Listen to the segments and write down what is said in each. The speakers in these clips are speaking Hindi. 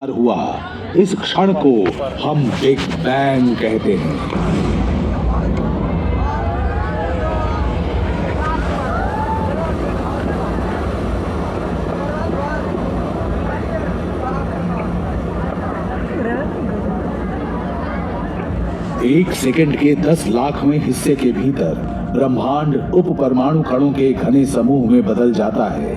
हुआ। इस क्षण को हम बिग बैंग कहते हैं। एक सेकंड के 10 लाखवें हिस्से के भीतर ब्रह्मांड उप परमाणु कणों के घने समूह में बदल जाता है।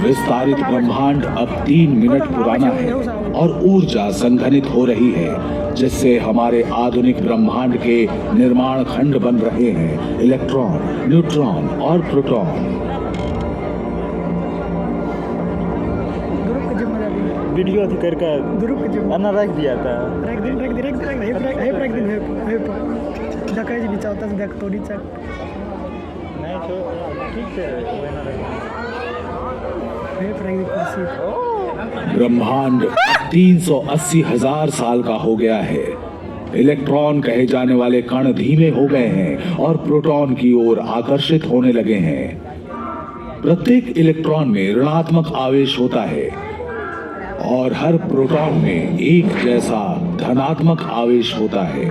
विस्तारित ब्रह्मांड अब 3 मिनट पुराना है और ऊर्जा संघनित हो रही है, जिससे हमारे आधुनिक ब्रह्मांड के निर्माण खंड बन रहे हैं: इलेक्ट्रॉन, न्यूट्रॉन और प्रोटॉन। वीडियो थी करके अन्ना रख दिया था। रख दिन जकाई भी चाहता है देख थोड़ी चक नहीं तो ठीक है ब्रह्मांड 380,000 साल का हो गया है। इलेक्ट्रॉन कहे जाने वाले कण धीमे हो गए हैं और प्रोटॉन की ओर आकर्षित होने लगे हैं। प्रत्येक इलेक्ट्रॉन में ऋणात्मक आवेश होता है और हर प्रोटॉन में एक जैसा धनात्मक आवेश होता है।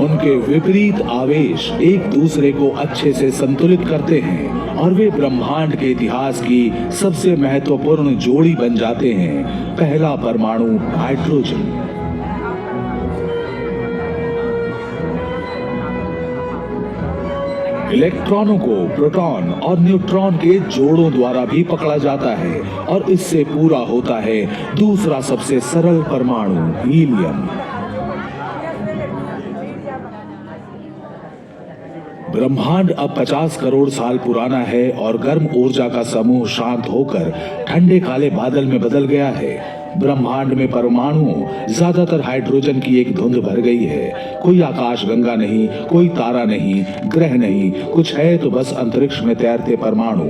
उनके विपरीत आवेश एक दूसरे को अच्छे से संतुलित करते हैं और वे ब्रह्मांड के इतिहास की सबसे महत्वपूर्ण जोड़ी बन जाते हैं। पहला परमाणु हाइड्रोजन। इलेक्ट्रॉनों को प्रोटॉन और न्यूट्रॉन के जोड़ों द्वारा भी पकड़ा जाता है और इससे पूरा होता है दूसरा सबसे सरल परमाणु हीलियम। ब्रह्मांड अब 50 करोड़ साल पुराना है और गर्म ऊर्जा का समूह शांत होकर ठंडे काले बादल में बदल गया है। ब्रह्मांड में परमाणुओं, ज्यादातर हाइड्रोजन की एक धुंध भर गई है। कोई आकाश गंगा नहीं, कोई तारा नहीं, ग्रह नहीं, कुछ है तो बस अंतरिक्ष में तैरते परमाणु।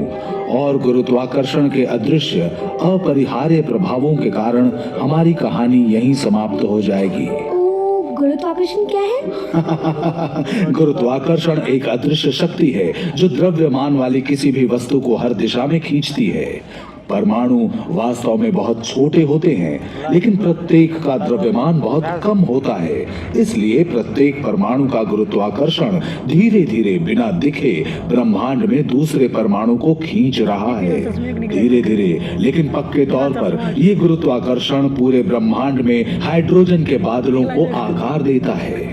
और गुरुत्वाकर्षण के अदृश्य अपरिहार्य प्रभावों के कारण हमारी कहानी यहीं समाप्त हो जाएगी। गुरुत्वाकर्षण क्या है? गुरुत्वाकर्षण एक अदृश्य शक्ति है जो द्रव्यमान वाली किसी भी वस्तु को हर दिशा में खींचती है। परमाणु वास्तव में बहुत छोटे होते हैं, लेकिन प्रत्येक का द्रव्यमान बहुत कम होता है। इसलिए प्रत्येक परमाणु का गुरुत्वाकर्षण धीरे धीरे बिना दिखे ब्रह्मांड में दूसरे परमाणु को खींच रहा है। धीरे धीरे लेकिन पक्के तौर पर ये गुरुत्वाकर्षण पूरे ब्रह्मांड में हाइड्रोजन के बादलों को आकार देता है।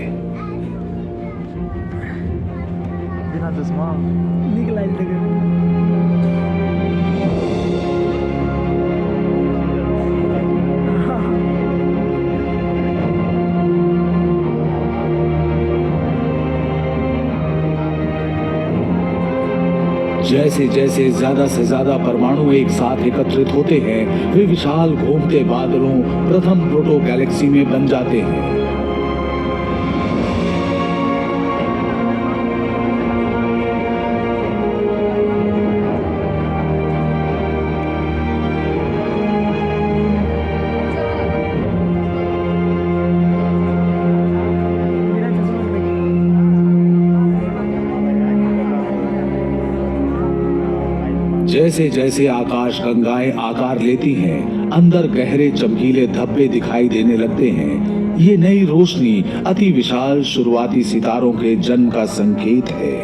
जैसे जैसे ज्यादा से ज्यादा परमाणु एक साथ एकत्रित होते हैं, वे विशाल घूमते बादलों प्रथम प्रोटो गैलेक्सी में बन जाते हैं। जैसे जैसे आकाश गंगाएं आकार लेती हैं, अंदर गहरे चमकीले धब्बे दिखाई देने लगते हैं। ये नई रोशनी अति विशाल शुरुआती सितारों के जन्म का संकेत है।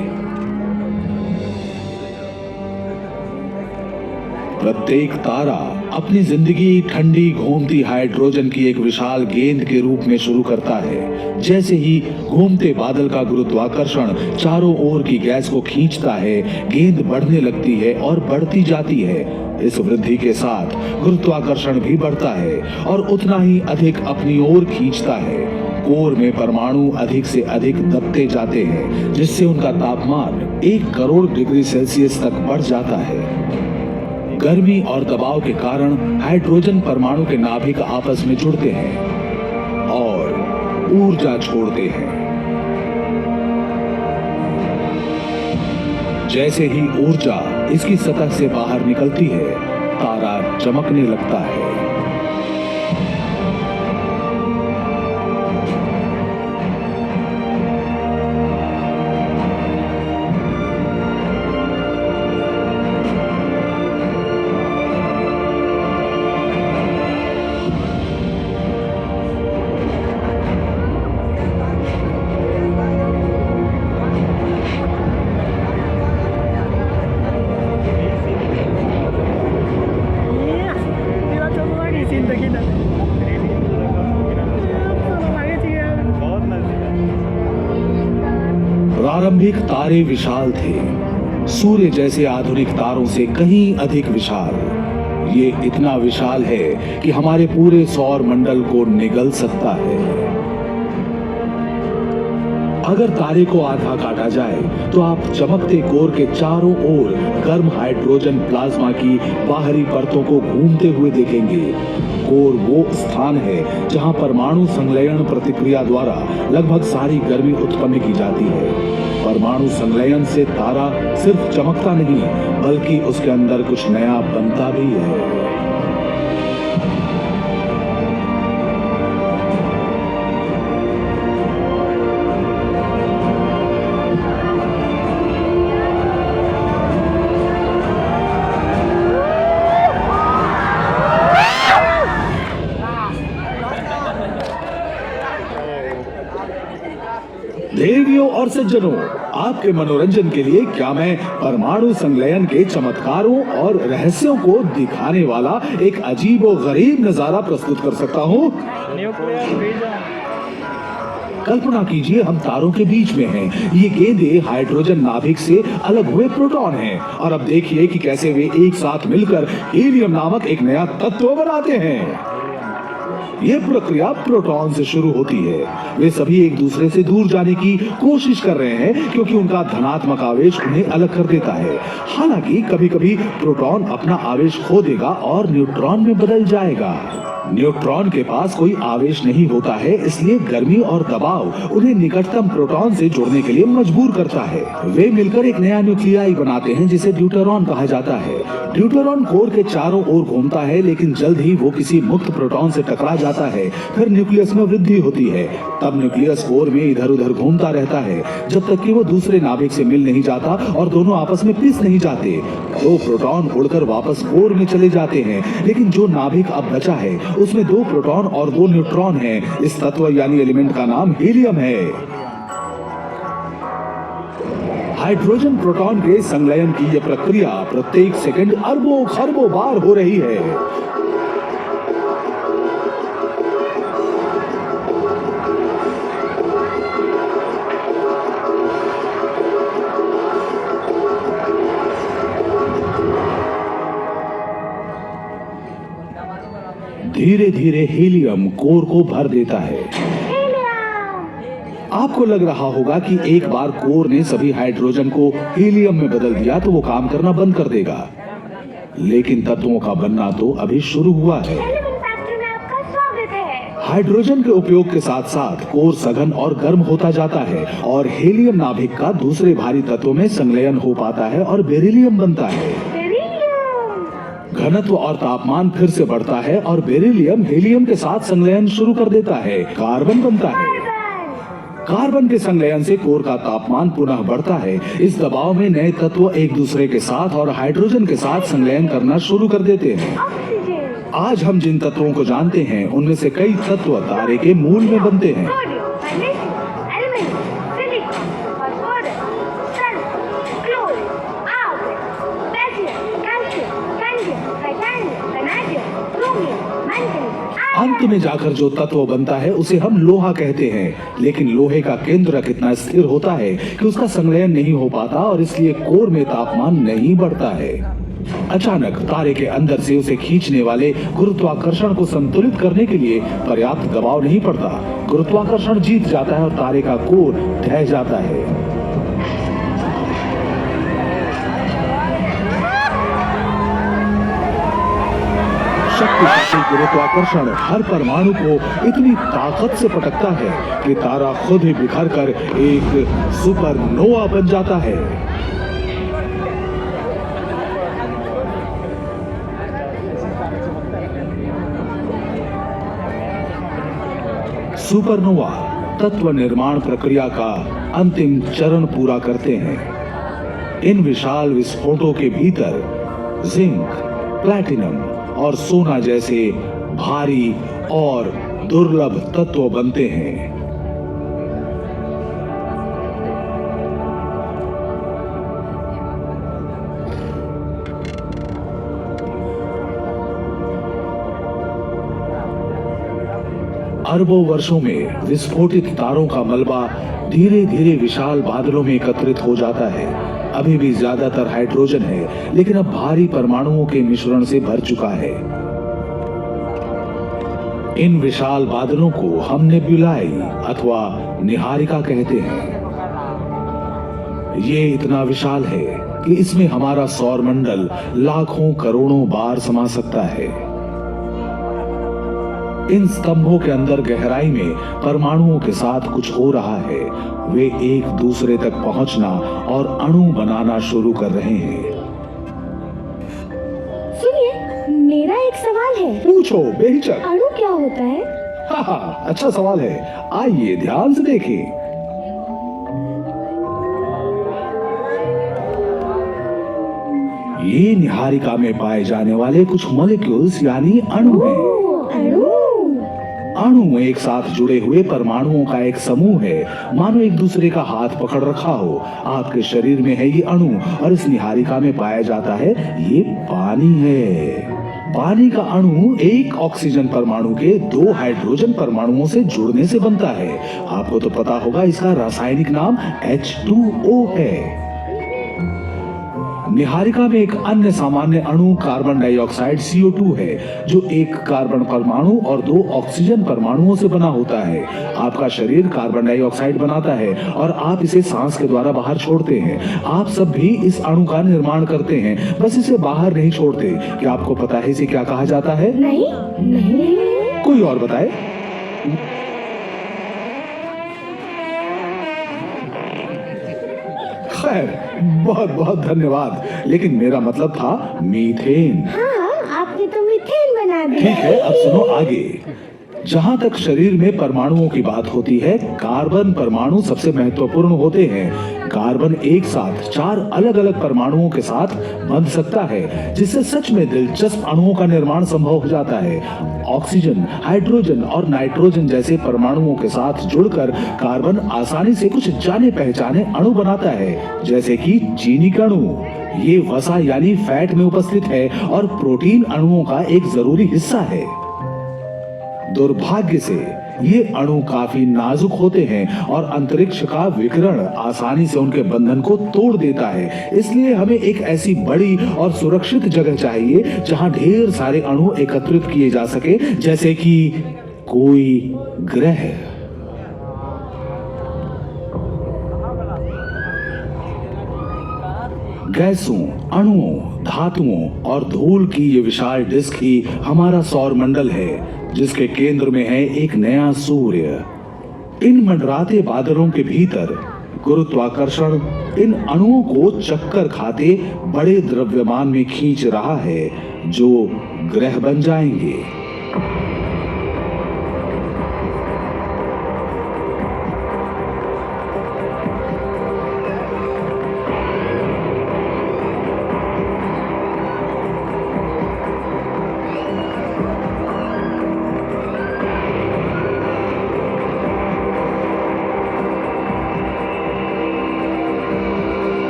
प्रत्येक तारा अपनी जिंदगी ठंडी घूमती हाइड्रोजन की एक विशाल गेंद के रूप में शुरू करता है। जैसे ही घूमते बादल का गुरुत्वाकर्षण चारों ओर की गैस को खींचता है, गेंद बढ़ने लगती है और बढ़ती जाती है। इस वृद्धि के साथ गुरुत्वाकर्षण भी बढ़ता है और उतना ही अधिक अपनी ओर खींचता है। कोर में परमाणु अधिक से अधिक दबते जाते हैं, जिससे उनका तापमान 1 करोड़ डिग्री सेल्सियस तक बढ़ जाता है। गर्मी और दबाव के कारण हाइड्रोजन परमाणु के नाभिक आपस में जुड़ते हैं और ऊर्जा छोड़ते हैं। जैसे ही ऊर्जा इसकी सतह से बाहर निकलती है, तारा चमकने लगता है। प्रारंभिक तारे विशाल थे, सूर्य जैसे आधुनिक तारों से कहीं अधिक विशाल। ये इतना विशाल है कि हमारे पूरे सौर मंडल को निगल सकता है। अगर तारे को आधा काटा जाए तो आप चमकते कोर के चारों ओर गर्म हाइड्रोजन प्लाज्मा की बाहरी परतों को घूमते हुए देखेंगे। कोर वो स्थान है जहां परमाणु संलयन प्रतिक्रिया द्वारा लगभग सारी गर्मी उत्पन्न की जाती है। परमाणु संलयन से तारा सिर्फ चमकता नहीं, बल्कि उसके अंदर कुछ नया बनता भी है। देवियों और सज्जनों, आपके मनोरंजन के लिए क्या मैं परमाणु संलयन के चमत्कारों और रहस्यों को दिखाने वाला एक अजीब और गरीब नजारा प्रस्तुत कर सकता हूँ। Nuclear fusion. कल्पना कीजिए हम तारों के बीच में हैं। ये गेंदें हाइड्रोजन नाभिक से अलग हुए प्रोटॉन हैं। और अब देखिए कि कैसे वे एक साथ मिलकर हीलियम नामक एक नया तत्व बनाते हैं। ये प्रक्रिया प्रोटॉन से शुरू होती है। वे सभी एक दूसरे से दूर जाने की कोशिश कर रहे हैं क्योंकि उनका धनात्मक आवेश उन्हें अलग कर देता है। हालांकि कभी-कभी प्रोटॉन अपना आवेश खो देगा और न्यूट्रॉन में बदल जाएगा। न्यूट्रॉन के पास कोई आवेश नहीं होता है, इसलिए गर्मी और दबाव उन्हें निकटतम प्रोटॉन से जुड़ने के लिए मजबूर करता है। वे मिलकर एक नया न्यूक्लियाई बनाते हैं जिसे ड्यूटेरॉन कहा जाता है। ड्यूटेरॉन कोर के चारों ओर घूमता है, लेकिन जल्द ही वो किसी मुक्त प्रोटॉन से टकरा जाता है। फिर न्यूक्लियस में वृद्धि होती है। तब न्यूक्लियस कोर में इधर उधर घूमता रहता है जब तक कि वो दूसरे नाभिक से मिल नहीं जाता और दोनों आपस में पिस नहीं जाते। दो प्रोटॉन उड़कर वापस कोर में चले जाते हैं, लेकिन जो नाभिक अब बचा है उसमें 2 प्रोटॉन और 2 न्यूट्रॉन हैं। इस तत्व यानी एलिमेंट का नाम हीलियम है। हाइड्रोजन प्रोटॉन के संलयन की यह प्रक्रिया प्रत्येक सेकंड अरबों खरबों बार हो रही है। धीरे धीरे हीलियम कोर को भर देता है। आपको लग रहा होगा कि एक बार कोर ने सभी हाइड्रोजन को हीलियम में बदल दिया तो वो काम करना बंद कर देगा, लेकिन तत्वों का बनना तो अभी शुरू हुआ है। हाइड्रोजन के उपयोग के साथ साथ कोर सघन और गर्म होता जाता है और हीलियम नाभिक का दूसरे भारी तत्वों में संलयन हो पाता है और बेरिलियम बनता है। घनत्व और तापमान फिर से बढ़ता है और बेरिलियम हीलियम के साथ संलयन शुरू कर देता है। कार्बन बनता है। कार्बन के संलयन से कोर का तापमान पुनः बढ़ता है। इस दबाव में नए तत्व एक दूसरे के साथ और हाइड्रोजन के साथ संलयन करना शुरू कर देते हैं। आज हम जिन तत्वों को जानते हैं उनमें से कई तत्व तारे के मूल में बनते हैं। अंत में जाकर जो तत्व बनता है उसे हम लोहा कहते हैं, लेकिन लोहे का केंद्रक इतना स्थिर होता है कि उसका संलयन नहीं हो पाता और इसलिए कोर में तापमान नहीं बढ़ता है। अचानक तारे के अंदर से उसे खींचने वाले गुरुत्वाकर्षण को संतुलित करने के लिए पर्याप्त दबाव नहीं पड़ता। गुरुत्वाकर्षण जीत जाता है और तारे का कोर ढह जाता है। शक्तिशाली गुरुत्वाकर्षण हर परमाणु को इतनी ताकत से पटकता है कि तारा खुद ही बिखर कर एक सुपरनोवा बन जाता है। सुपरनोवा तत्व निर्माण प्रक्रिया का अंतिम चरण पूरा करते हैं। इन विशाल विस्फोटों के भीतर जिंक, प्लैटिनम और सोना जैसे भारी और दुर्लभ तत्व बनते हैं। अरबों वर्षों में विस्फोटित तारों का मलबा धीरे धीरे विशाल बादलों में एकत्रित हो जाता है। अभी भी ज्यादातर हाइड्रोजन है, लेकिन अब भारी परमाणुओं के मिश्रण से भर चुका है। इन विशाल बादलों को हम नेबुलाई अथवा निहारिका कहते हैं। ये इतना विशाल है कि इसमें हमारा सौर मंडल लाखों करोड़ों बार समा सकता है। इन स्तंभों के अंदर गहराई में परमाणुओं के साथ कुछ हो रहा है। वे एक दूसरे तक पहुंचना और अणु बनाना शुरू कर रहे हैं। सुनिए, मेरा एक सवाल है। पूछो बेहिचक। अणु क्या होता है? हाँ, अच्छा सवाल है। आइए ध्यान से देखें। ये निहारिका में पाए जाने वाले कुछ मॉलिक्यूल्स यानी अणु हैं। अणु? अणु एक साथ जुड़े हुए परमाणुओं का एक समूह है, मानो एक दूसरे का हाथ पकड़ रखा हो। आपके शरीर में है ये अणु और इस निहारिका में पाया जाता है ये पानी है। पानी का अणु एक ऑक्सीजन परमाणु के 2 हाइड्रोजन परमाणुओं से जुड़ने से बनता है। आपको तो पता होगा, इसका रासायनिक नाम H2O है। निहारिका में एक अन्य सामान्य अणु कार्बन डाइऑक्साइड CO2 है, जो एक कार्बन परमाणु और 2 ऑक्सीजन परमाणुओं से बना होता है। आपका शरीर कार्बन डाइऑक्साइड बनाता है और आप इसे सांस के द्वारा बाहर छोड़ते हैं। आप सब भी इस अणु का निर्माण करते हैं, बस इसे बाहर नहीं छोड़ते। क्या आपको पता है इसे क्या कहा जाता है? नहीं, नहीं। कोई और बताए? खैर, बहुत बहुत धन्यवाद, लेकिन मेरा मतलब था मीथेन। हाँ, आपने तो मीथेन बना दिया। ठीक है, अब सुनो आगे। जहां तक शरीर में परमाणुओं की बात होती है, कार्बन परमाणु सबसे महत्वपूर्ण होते हैं। कार्बन एक साथ 4 अलग अलग परमाणुओं के साथ बंध सकता है, जिससे सच में दिलचस्प अणुओं का निर्माण संभव हो जाता है। ऑक्सीजन, हाइड्रोजन और नाइट्रोजन जैसे परमाणुओं के साथ जुड़कर कार्बन आसानी से कुछ जाने पहचाने अणु बनाता है, जैसे कि चीनी का अणु। ये वसा यानी फैट में उपस्थित है और प्रोटीन अणुओं का एक जरूरी हिस्सा है। दुर्भाग्य से ये अणु काफी नाजुक होते हैं और अंतरिक्ष का विकिरण आसानी से उनके बंधन को तोड़ देता है। इसलिए हमें एक ऐसी बड़ी और सुरक्षित जगह चाहिए जहां ढेर सारे अणु एकत्रित किए जा सके, जैसे कि कोई ग्रह। गैसों, अणुओं, धातुओं और धूल की ये विशाल डिस्क ही हमारा सौर मंडल है, जिसके केंद्र में है एक नया सूर्य। इन मंडराते बादलों के भीतर गुरुत्वाकर्षण इन अणुओं को चक्कर खाते बड़े द्रव्यमान में खींच रहा है, जो ग्रह बन जाएंगे।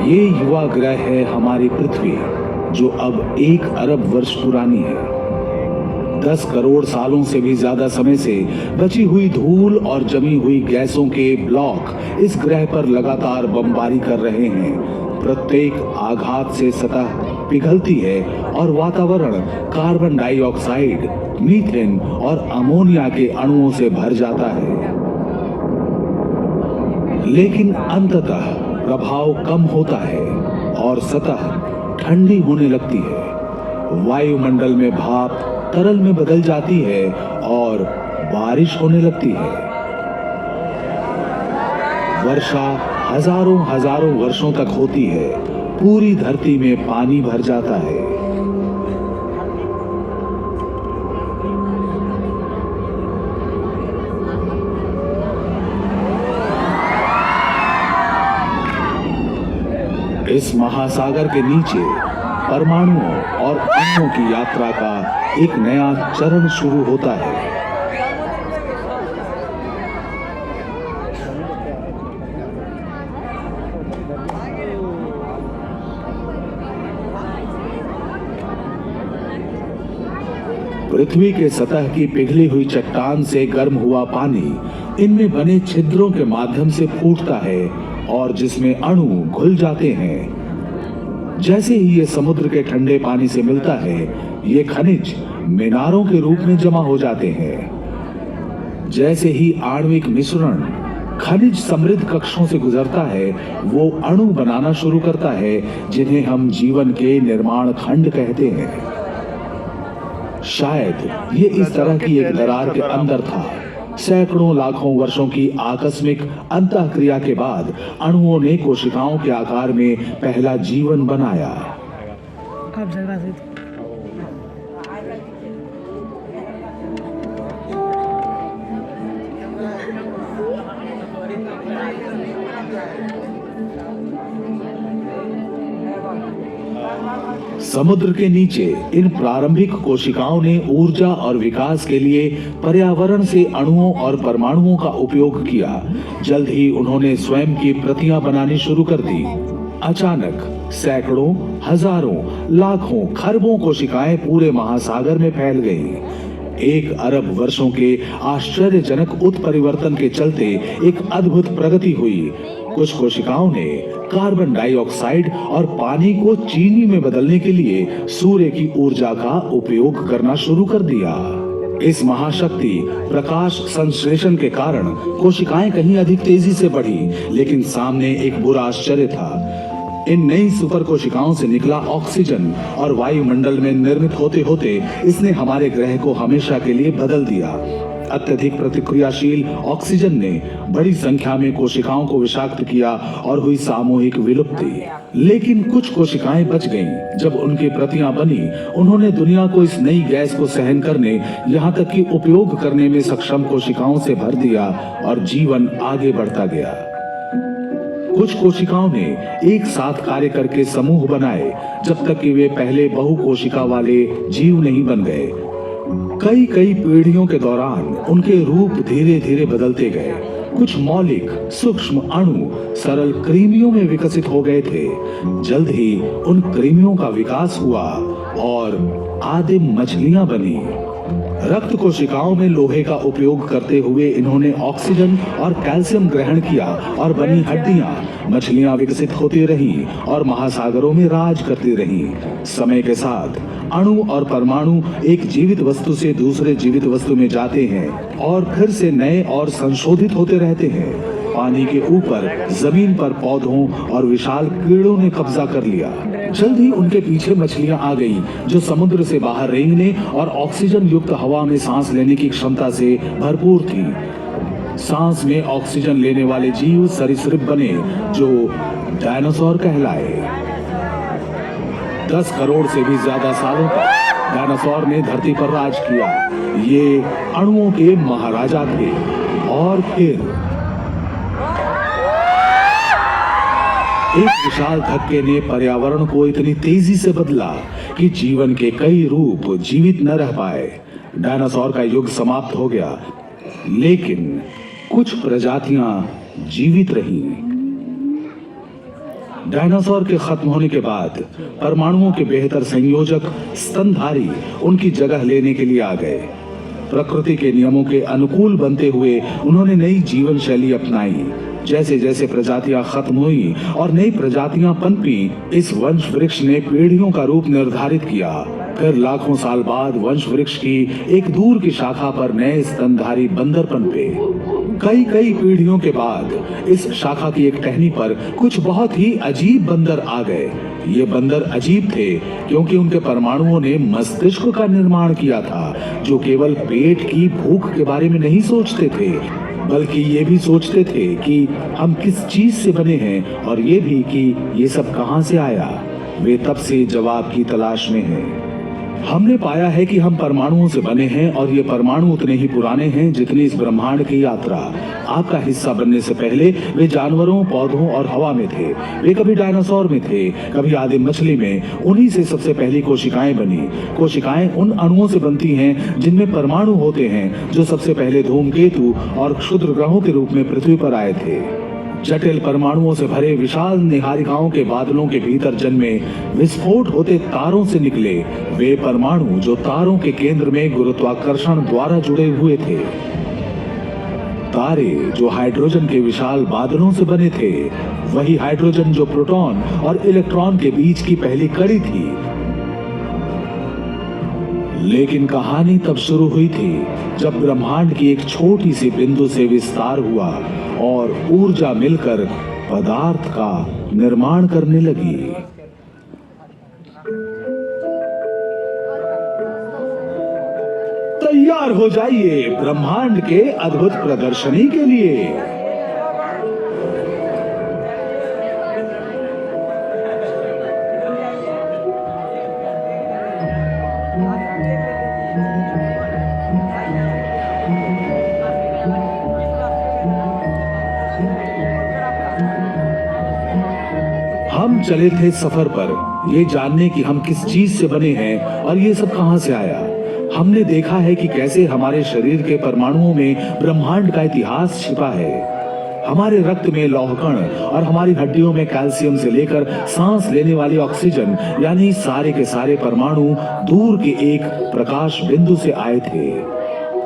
ये युवा ग्रह है हमारी पृथ्वी, जो अब 1 अरब वर्ष पुरानी है। 10 करोड़ सालों से भी ज्यादा समय से बची हुई धूल और जमी हुई गैसों के ब्लॉक इस ग्रह पर लगातार बमबारी कर रहे हैं। प्रत्येक आघात से सतह पिघलती है और वातावरण कार्बन डाइऑक्साइड, मीथेन और अमोनिया के अणुओं से भर जाता है। लेकिन अंततः प्रभाव कम होता है और सतह ठंडी होने लगती है। वायुमंडल में भाप तरल में बदल जाती है और बारिश होने लगती है। वर्षा हजारों वर्षों तक होती है। पूरी धरती में पानी भर जाता है। इस महासागर के नीचे परमाणुओं और अणुओं की यात्रा का एक नया चरण शुरू होता है। पृथ्वी के सतह की पिघली हुई चट्टान से गर्म हुआ पानी इनमें बने छिद्रों के माध्यम से फूटता है और जिसमें अणु घुल जाते हैं। जैसे ही ये समुद्र के ठंडे पानी से मिलता है, ये खनिज मीनारों के रूप में जमा हो जाते हैं। जैसे ही आणविक मिश्रण खनिज समृद्ध कक्षों से गुजरता है, वो अणु बनाना शुरू करता है, जिन्हें हम जीवन के निर्माण खंड कहते हैं। शायद ये इस तरह की एक दरार के अंदर था। सैकड़ों लाखों वर्षों की आकस्मिक अंतःक्रिया के बाद अणुओं ने कोशिकाओं के आकार में पहला जीवन बनाया। आप जगह से समुद्र के नीचे इन प्रारंभिक कोशिकाओं ने ऊर्जा और विकास के लिए पर्यावरण से अणुओं और परमाणुओं का उपयोग किया। जल्द ही उन्होंने स्वयं की प्रतियां बनानी शुरू कर दी। अचानक सैकड़ों, हजारों, लाखों, खरबों कोशिकाएं पूरे महासागर में फैल गईं। 1 अरब वर्षों के आश्चर्यजनक उत्परिवर्तन के चलते एक अद्भुत प्रगति हुई। कुछ कोशिकाओं ने कार्बन डाइऑक्साइड और पानी को चीनी में बदलने के लिए सूर्य की ऊर्जा का उपयोग करना शुरू कर दिया। इस महाशक्ति प्रकाश संश्लेषण के कारण कोशिकाएं कहीं अधिक तेजी से बढ़ी, लेकिन सामने एक बुरा आश्चर्य था। इन नई सुपर कोशिकाओं से निकला ऑक्सीजन और वायुमंडल में निर्मित होते होते इसने हमारे ग्रह को हमेशा के लिए बदल दिया। अत्यधिक प्रतिक्रियाशील ऑक्सीजन ने बड़ी संख्या में कोशिकाओं को विषाक्त किया और हुई सामूहिक विलुप्ति। लेकिन कुछ कोशिकाएं बच गईं। जब उनकी प्रतियां बनी, उन्होंने दुनिया को इस नई गैस को सहन करने, यहाँ तक कि उपयोग करने में सक्षम कोशिकाओं से भर दिया और जीवन आगे बढ़ता गया। कुछ कोशिकाओं ने एक साथ कार्य करके समूह बनाए, जब तक कि वे पहले बहुकोशिका वाले जीव नहीं बन गए। कई पीढ़ियों के दौरान उनके रूप धीरे धीरे बदलते गए। कुछ मौलिक सूक्ष्म अणु सरल कृमियों में विकसित हो गए थे। जल्द ही उन कृमियों का विकास हुआ और आदिम मछलियां बनी। रक्त कोशिकाओं में लोहे का उपयोग करते हुए इन्होंने ऑक्सीजन और कैल्शियम ग्रहण किया और बनी हड्डियां। मछलियां विकसित होती रहीं और महासागरों में राज करती रहीं। समय के साथ अणु और परमाणु एक जीवित वस्तु से दूसरे जीवित वस्तु में जाते हैं और फिर से नए और संशोधित होते रहते हैं। पानी के ऊपर, जमीन पर पौधों और विशाल कीड़ों ने कब्जा कर लिया। जल्द ही उनके पीछे मछलियां आ गईं, जो समुद्र से बाहर रेंगने और ऑक्सीजन युक्त हवा में सांस लेने की क्षमता से भरपूर थी। सांस में ऑक्सीजन लेने वाले जीव सरीसृप बने, जो डायनासोर कहलाए। 10 करोड़ से भी ज्यादा सालों तक डायनासोर ने धरती पर राज किया। ये अणुओं के महाराजा थे। और फिर एक विशाल धक्के ने पर्यावरण को इतनी तेजी से बदला कि जीवन के कई रूप जीवित न रह पाए। डायनासोर का युग समाप्त हो गया, लेकिन कुछ प्रजातियां जीवित रहीं। डायनासोर के खत्म होने के बाद परमाणुओं के बेहतर संयोजक स्तनधारी उनकी जगह लेने के लिए आ गए। प्रकृति के नियमों के अनुकूल बनते हुए उन्होंने नई जीवन शैली अपनाई। जैसे जैसे प्रजातियां खत्म हुई और नई प्रजातियां पनपी, इस वंश वृक्ष ने पीढ़ियों का रूप निर्धारित किया। फिर लाखों साल बाद वंश वृक्ष की एक दूर की शाखा पर नए स्तनधारी बंदर पनपे। कई पीढ़ियों के बाद इस शाखा की एक टहनी पर कुछ बहुत ही अजीब बंदर आ गए। ये बंदर अजीब थे क्योंकि उनके परमाणुओं ने मस्तिष्क का निर्माण किया था, जो केवल पेट की भूख के बारे में नहीं सोचते थे, बल्कि ये भी सोचते थे कि हम किस चीज से बने हैं और ये भी कि ये सब कहां से आया। वे तब से जवाब की तलाश में हैं। हमने पाया है कि हम परमाणुओं से बने हैं और ये परमाणु उतने ही पुराने हैं जितनी इस ब्रह्मांड की यात्रा। आपका हिस्सा बनने से पहले वे जानवरों, पौधों और हवा में थे। वे कभी डायनासोर में थे, कभी आदिम मछली में। उन्हीं से सबसे पहली कोशिकाएं बनी। कोशिकाएं उन अणुओं से बनती हैं जिनमें परमाणु होते हैं, जो सबसे पहले धूमकेतु और क्षुद्र ग्रहों के रूप में पृथ्वी पर आए थे। जटिल परमाणुओं से भरे विशाल निहारिकाओं के बादलों के भीतर जन्मे, विस्फोट होते तारों से निकले वे परमाणु जो तारों के केंद्र में गुरुत्वाकर्षण द्वारा जुड़े हुए थे। तारे जो हाइड्रोजन के विशाल बादलों से बने थे, वही हाइड्रोजन जो प्रोटॉन और इलेक्ट्रॉन के बीच की पहली कड़ी थी। लेकिन कहानी तब शुरू हुई थी जब ब्रह्मांड की एक छोटी सी बिंदु से विस्तार हुआ और ऊर्जा मिलकर पदार्थ का निर्माण करने लगी। तैयार हो जाइए ब्रह्मांड के अद्भुत प्रदर्शनी के लिए। हम चले थे सफर पर, ये जानने कि हम किस चीज से बने हैं और ये सब कहां से आया। हमने देखा है कि कैसे हमारे शरीर के परमाणुओं में ब्रह्मांड का इतिहास छिपा है। हमारे रक्त में लौह कण और हमारी हड्डियों में कैल्शियम से लेकर सांस लेने वाली ऑक्सीजन, यानी सारे के सारे परमाणु दूर के एक प्रकाश बिंदु से आए थे।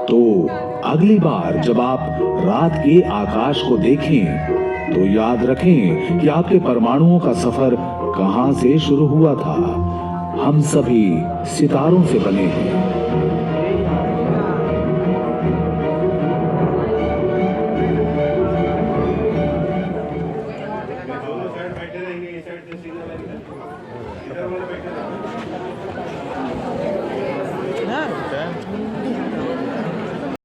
तो अगली बार जब आप रात के आकाश को देखें तो याद रखें कि आपके परमाणुओं का सफर कहां से शुरू हुआ था। हम सभी सितारों से बने हैं।